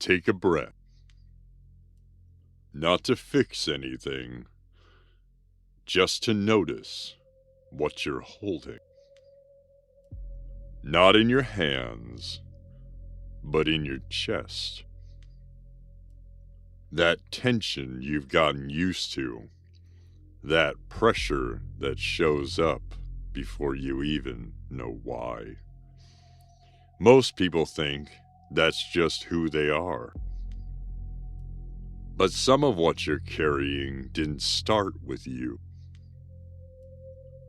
take a breath. Not to fix anything, just to notice what you're holding. Not in your hands, but in your chest. That tension you've gotten used to, that pressure that shows up before you even know why. Most people think that's just who they are. But some of what you're carrying didn't start with you.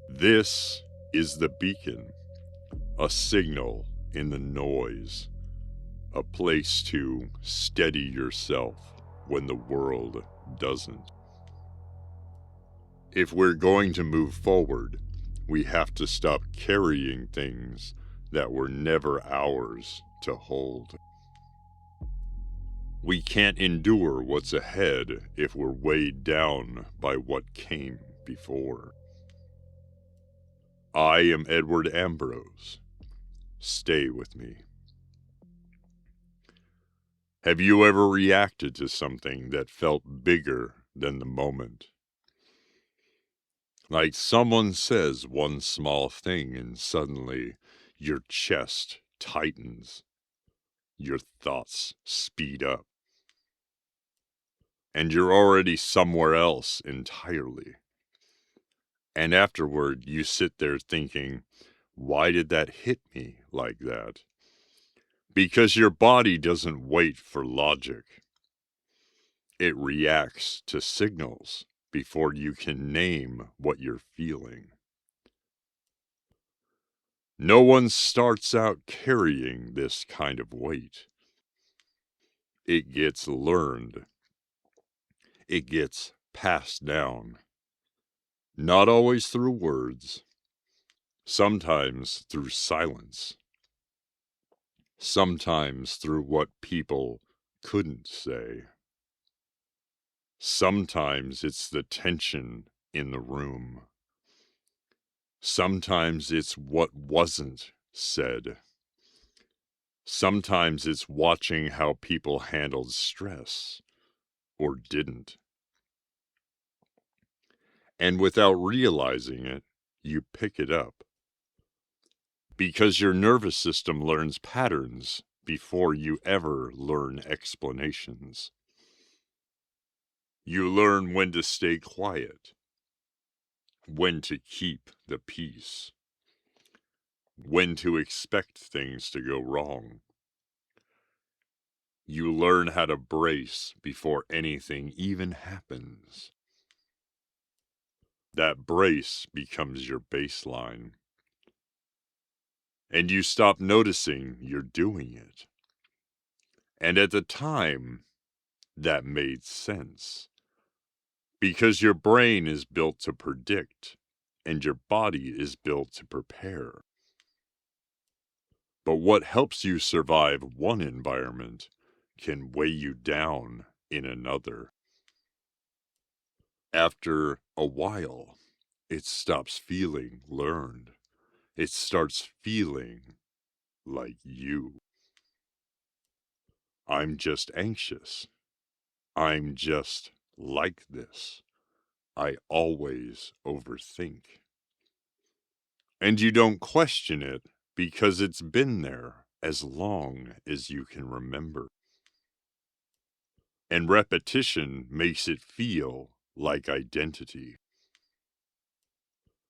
This is the beacon, a signal in the noise, a place to steady yourself when the world doesn't. If we're going to move forward, we have to stop carrying things that were never ours to hold. We can't endure what's ahead if we're weighed down by what came before. I am Edward Ambrose. Stay with me. Have you ever reacted to something that felt bigger than the moment? Like someone says one small thing and suddenly your chest tightens, your thoughts speed up, and you're already somewhere else entirely. And afterward, you sit there thinking, why did that hit me like that? Because your body doesn't wait for logic. It reacts to signals before you can name what you're feeling. No one starts out carrying this kind of weight. It gets learned. It gets passed down. Not always through words, sometimes through silence, sometimes through what people couldn't say. Sometimes it's the tension in the room. Sometimes it's what wasn't said. Sometimes it's watching how people handled stress or didn't. And without realizing it, you pick it up. Because your nervous system learns patterns before you ever learn explanations. You learn when to stay quiet, when to keep the peace, when to expect things to go wrong. You learn how to brace before anything even happens. That brace becomes your baseline. And you stop noticing you're doing it. And at the time, that made sense. Because your brain is built to predict, and your body is built to prepare. But what helps you survive one environment can weigh you down in another. After a while, it stops feeling learned. It starts feeling like you. I'm just anxious. I'm just like this. I always overthink. And you don't question it because it's been there as long as you can remember. And repetition makes it feel like identity.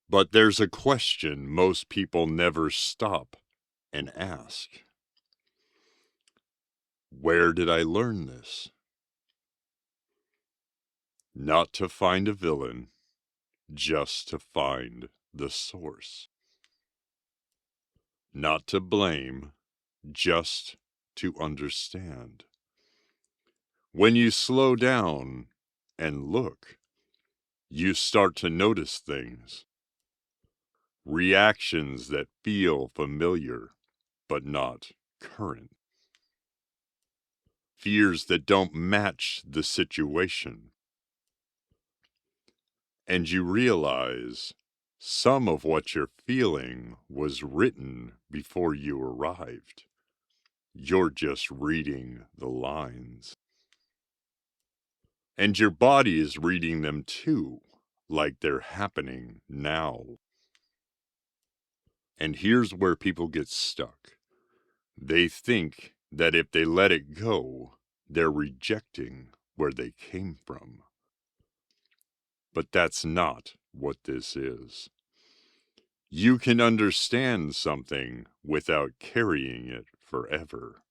But there's a question most people never stop and ask. Where did I learn this? Not to find a villain, just to find the source. Not to blame, just to understand. When you slow down and look, you start to notice things. Reactions that feel familiar, but not current. Fears that don't match the situation. And you realize some of what you're feeling was written before you arrived. You're just reading the lines. And your body is reading them too, like they're happening now. And here's where people get stuck. They think that if they let it go, they're rejecting where they came from. But that's not what this is. You can understand something without carrying it forever.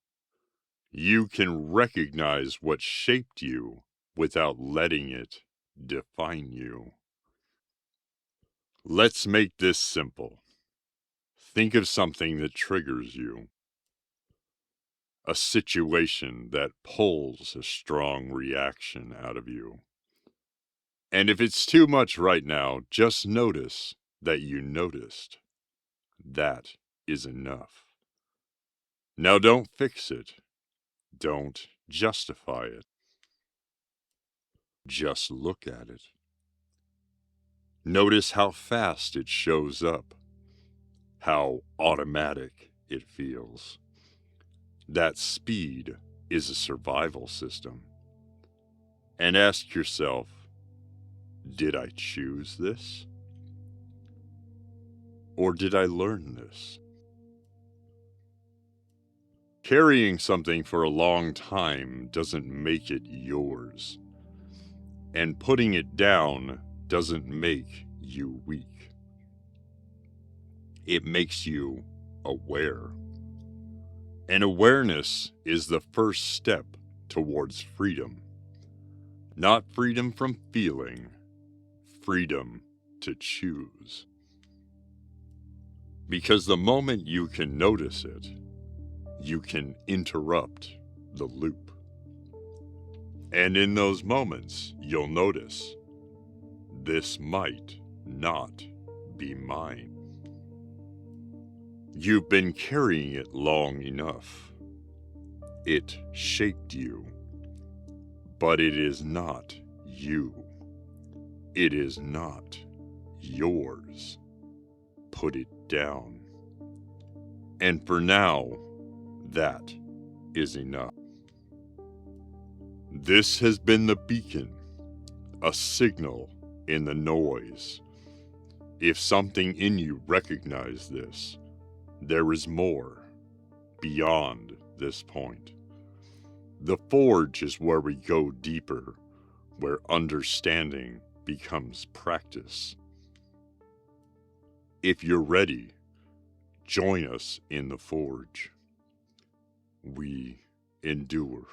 You can recognize what shaped you without letting it define you. Let's make this simple. Think of something that triggers you, a situation that pulls a strong reaction out of you. And if it's too much right now, just notice that you noticed. That is enough. Now don't fix it. Don't justify it. Just look at it. Notice how fast it shows up, how automatic it feels. That speed is a survival system. And ask yourself, did I choose this? Or did I learn this? Carrying something for a long time doesn't make it yours. And putting it down doesn't make you weak. It makes you aware. And awareness is the first step towards freedom. Not freedom from feeling, freedom to choose. Because the moment you can notice it, you can interrupt the loop. And in those moments, you'll notice, this might not be mine. You've been carrying it long enough. It shaped you. But it is not you. It is not yours. Put it down. And for now, that is enough. This has been the beacon, a signal in the noise. If something in you recognizes this, there is more beyond this point. The forge is where we go deeper, where understanding becomes practice. If you're ready, join us in the forge. We endure.